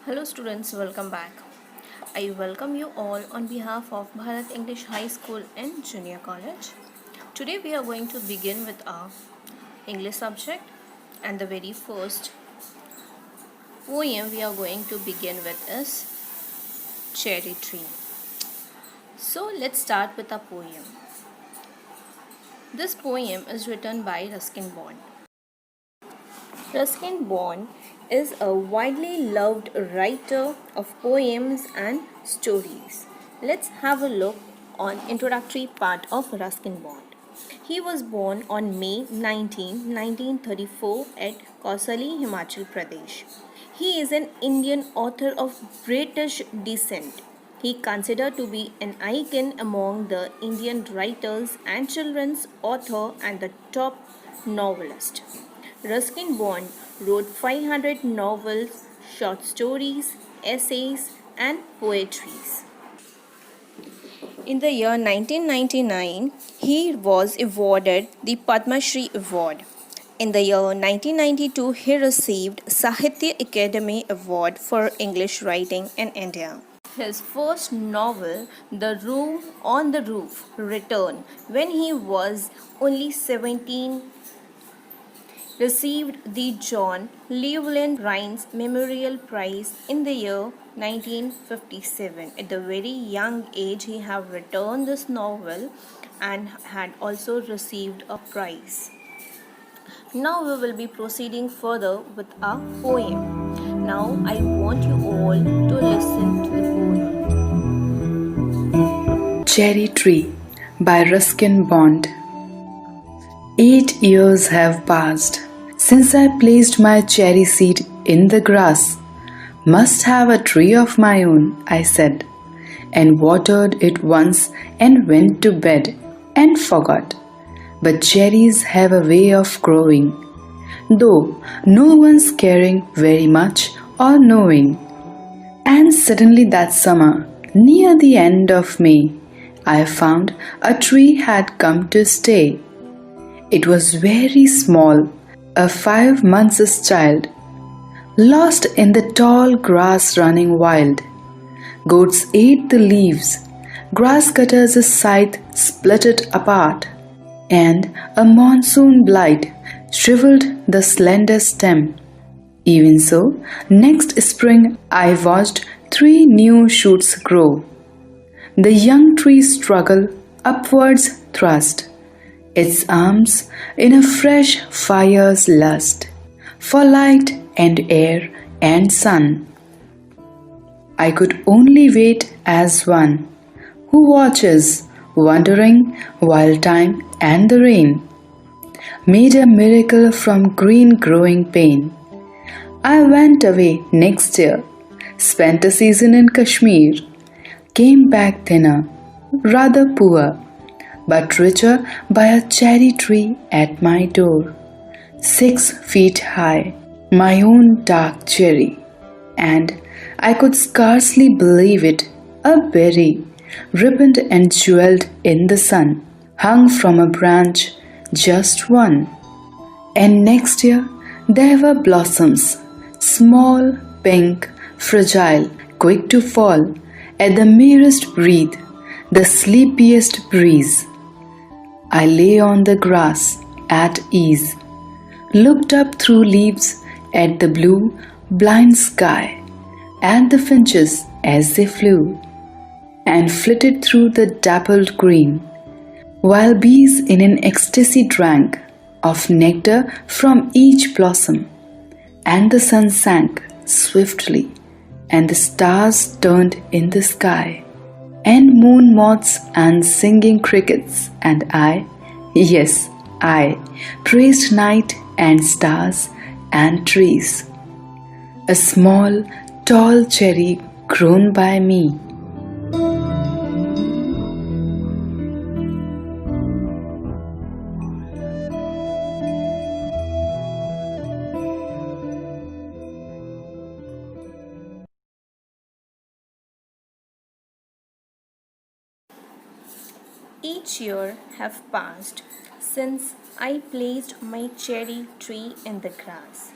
Hello students, welcome back. I welcome you all on behalf of Bharat English High School and Junior College. Today we are going to begin with our English subject, and the very first poem we are going to begin with is Cherry Tree. So let's start with a poem. This poem is written by Ruskin Bond. Ruskin Bond is a widely loved writer of poems and stories. Let's have a look on introductory part of Ruskin Bond. He was born on May 19, 1934 at Kausali, Himachal Pradesh. He is an Indian author of British descent. He considered to be an icon among the Indian writers and children's author and the top novelist. Ruskin Bond wrote 500 novels, short stories, essays, and poetries. In the year 1999, he was awarded the Padma Shri Award. In the year 1992, he received Sahitya Academy Award for English Writing in India. His first novel, The Room on the Roof, returned when he was only 17, received the John Llewellyn Rhines Memorial Prize in the year 1957. At the very young age, he had returned this novel and had also received a prize. Now we will be proceeding further with our poem. Now I want you all to listen to the poem. Cherry Tree by Ruskin Bond. 8 years have passed since I placed my cherry seed in the grass. Must have a tree of my own, I said, and watered it once and went to bed and forgot. But cherries have a way of growing, though no one's caring very much or knowing. And suddenly that summer, near the end of May, I found a tree had come to stay. It was very small, a 5 months' child, lost in the tall grass running wild. Goats ate the leaves, grass cutters' scythe split it apart, and a monsoon blight shriveled the slender stem. Even so, next spring I watched 3 new shoots grow. The young tree struggle upwards thrust, its arms in a fresh fire's lust, for light and air and sun. I could only wait as one who watches, wondering while time and the rain made a miracle from green growing pain. I went away next year, spent a season in Kashmir, came back thinner, rather poor, but richer by a cherry tree at my door, 6 feet high, my own dark cherry. And I could scarcely believe it, a berry, ribboned and jeweled in the sun, hung from a branch, just one. And next year there were blossoms, small, pink, fragile, quick to fall at the merest breath, the sleepiest breeze. I lay on the grass at ease, looked up through leaves at the blue, blind sky, at the finches as they flew, and flitted through the dappled green, while bees in an ecstasy drank of nectar from each blossom, and the sun sank swiftly, and the stars turned in the sky, and moon moths and singing crickets, and yes, I, praised night and stars and trees. A small, tall cherry grown by me. Each year have passed since I placed my cherry tree in the grass.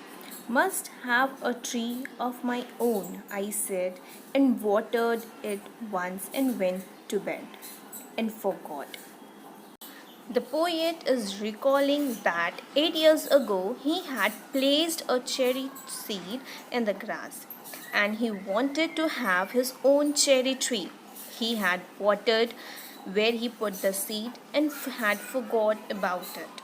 Must have a tree of my own, I said, and watered it once and went to bed and forgot. The poet is recalling that 8 years ago he had placed a cherry seed in the grass and he wanted to have his own cherry tree. He had watered where he put the seed and had forgot about it.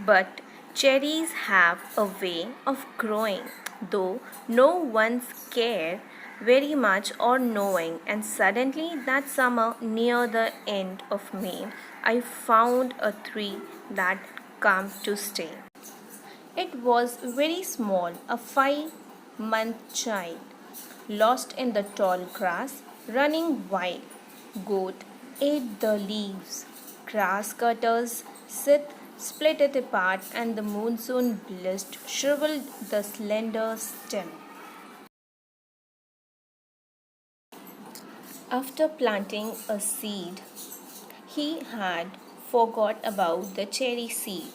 But cherries have a way of growing, though no one's care very much or knowing. And suddenly, that summer, near the end of May, I found a tree that come to stay. It was very small, a 5-month child, lost in the tall grass, running wild. Goat ate the leaves. Grass cutters split it apart, and the monsoon blast shriveled the slender stem. After planting a seed, he had forgot about the cherry seed,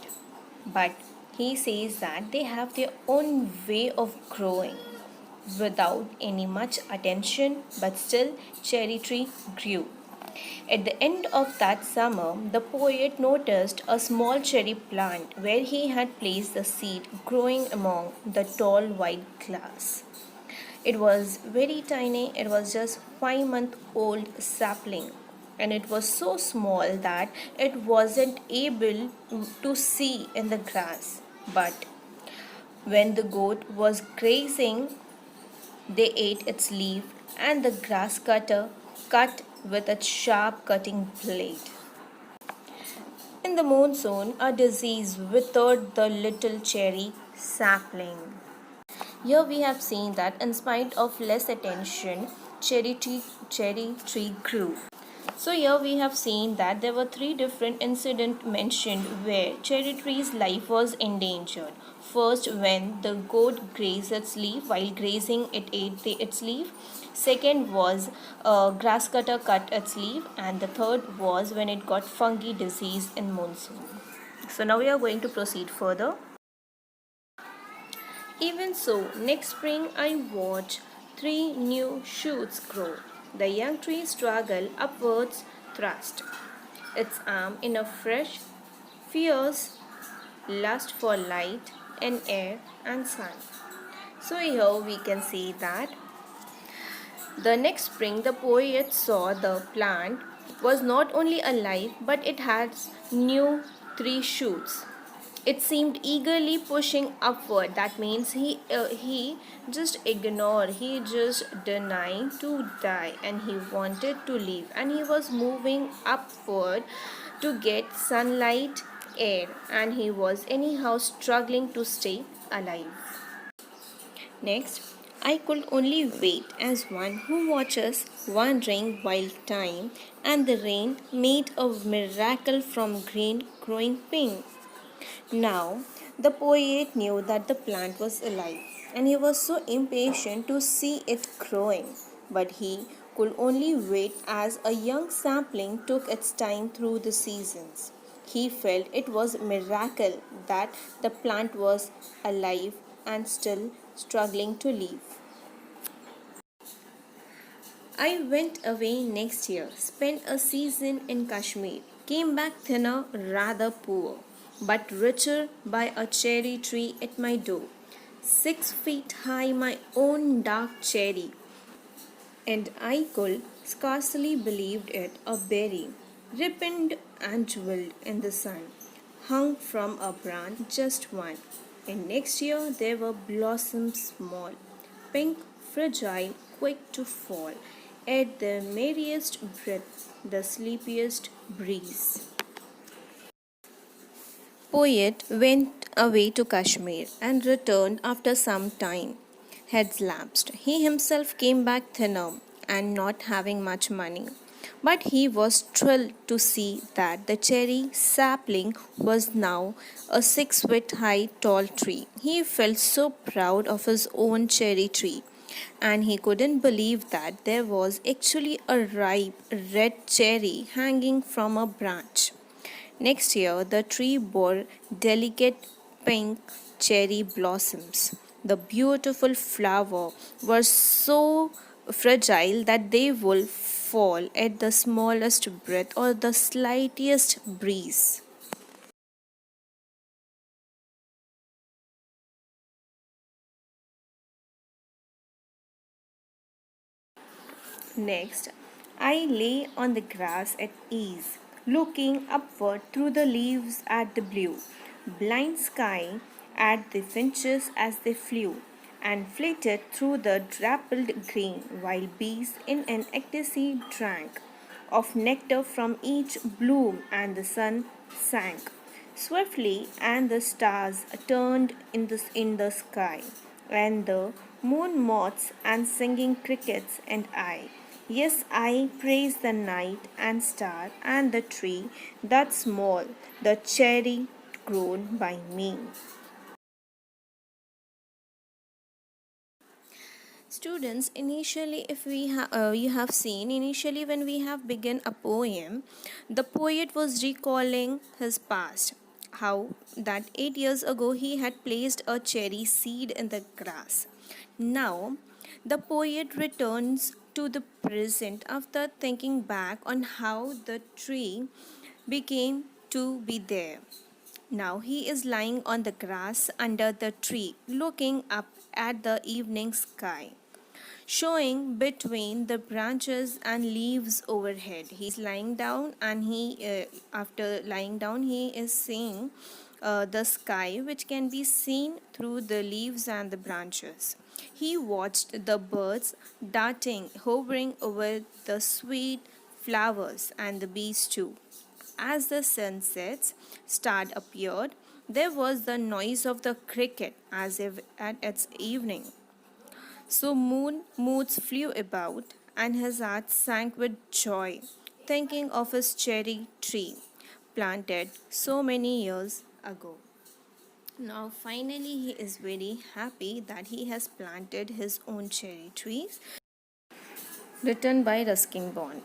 but he says that they have their own way of growing without any much attention, but still cherry tree grew. At the end of that summer, the poet noticed a small cherry plant where he had placed the seed growing among the tall white grass. It was very tiny, it was just 5 month old sapling, and it was so small that it wasn't able to see in the grass. But when the goat was grazing, they ate its leaf, and the grass cutter cut with a sharp cutting blade. In the monsoon, a disease withered the little cherry sapling. Here we have seen that in spite of less attention, cherry tree grew. So here we have seen that there were three different incidents mentioned where cherry tree's life was endangered. First, when the goat grazed its leaf, while grazing it ate its leaf. Second was grass cutter cut its leaf, and the third was when it got fungi disease in monsoon. So now we are going to proceed further. Even so, next spring I watch 3 new shoots grow. The young tree struggle upwards thrust, its arm in a fresh, fierce lust for light and air and sun. So here we can see that the next spring the poet saw the plant was not only alive but it had new 3 shoots. It seemed eagerly pushing upward. That means he just ignored, he just denied to die, and he wanted to live, and he was moving upward to get sunlight, air, and he was anyhow struggling to stay alive. Next, I could only wait as one who watches wandering while time and the rain made a miracle from green growing pink. Now, the poet knew that the plant was alive, and he was so impatient to see it growing. But he could only wait as a young sapling took its time through the seasons. He felt it was a miracle that the plant was alive and still struggling to live. I went away next year, spent a season in Kashmir, came back thinner, rather poor, but richer by a cherry tree at my door. 6 feet high, my own dark cherry, and I could scarcely believe it a berry, ripened and jeweled in the sun, hung from a branch, just one. And next year there were blossoms small, pink, fragile, quick to fall, at the merriest breath, the sleepiest breeze. Poet went away to Kashmir and returned after some time. Had lapsed. He himself came back thinner and not having much money. But he was thrilled to see that the cherry sapling was now a 6 feet high tall tree. He felt so proud of his own cherry tree, and he couldn't believe that there was actually a ripe red cherry hanging from a branch. Next year, the tree bore delicate pink cherry blossoms. The beautiful flower were so fragile that they will fall at the smallest breath or the slightest breeze. Next, I lay on the grass at ease, looking upward through the leaves at the blue, blind sky, at the finches as they flew, and flitted through the dappled green, while bees in an ecstasy drank of nectar from each bloom, and the sun sank swiftly, and the stars turned in the sky, and the moon moths and singing crickets, and I. Yes, I praise the night and star and the tree that small, the cherry grown by me. Students, initially, if you have seen, initially when we have begun a poem, the poet was recalling his past. How that 8 years ago he had placed a cherry seed in the grass. Now, the poet returns to the present after thinking back on how the tree became to be there. Now he is lying on the grass under the tree, looking up at the evening sky showing between the branches and leaves overhead. He is lying down, and after lying down, he is seeing the sky, which can be seen through the leaves and the branches. He watched the birds darting, hovering over the sweet flowers, and the bees too. As the sun sets, star appeared. There was the noise of the cricket as if at its evening. So moods flew about, and his heart sank with joy, thinking of his cherry tree, planted so many years ago. Now, finally, he is very happy that he has planted his own cherry trees. Written by Ruskin Bond.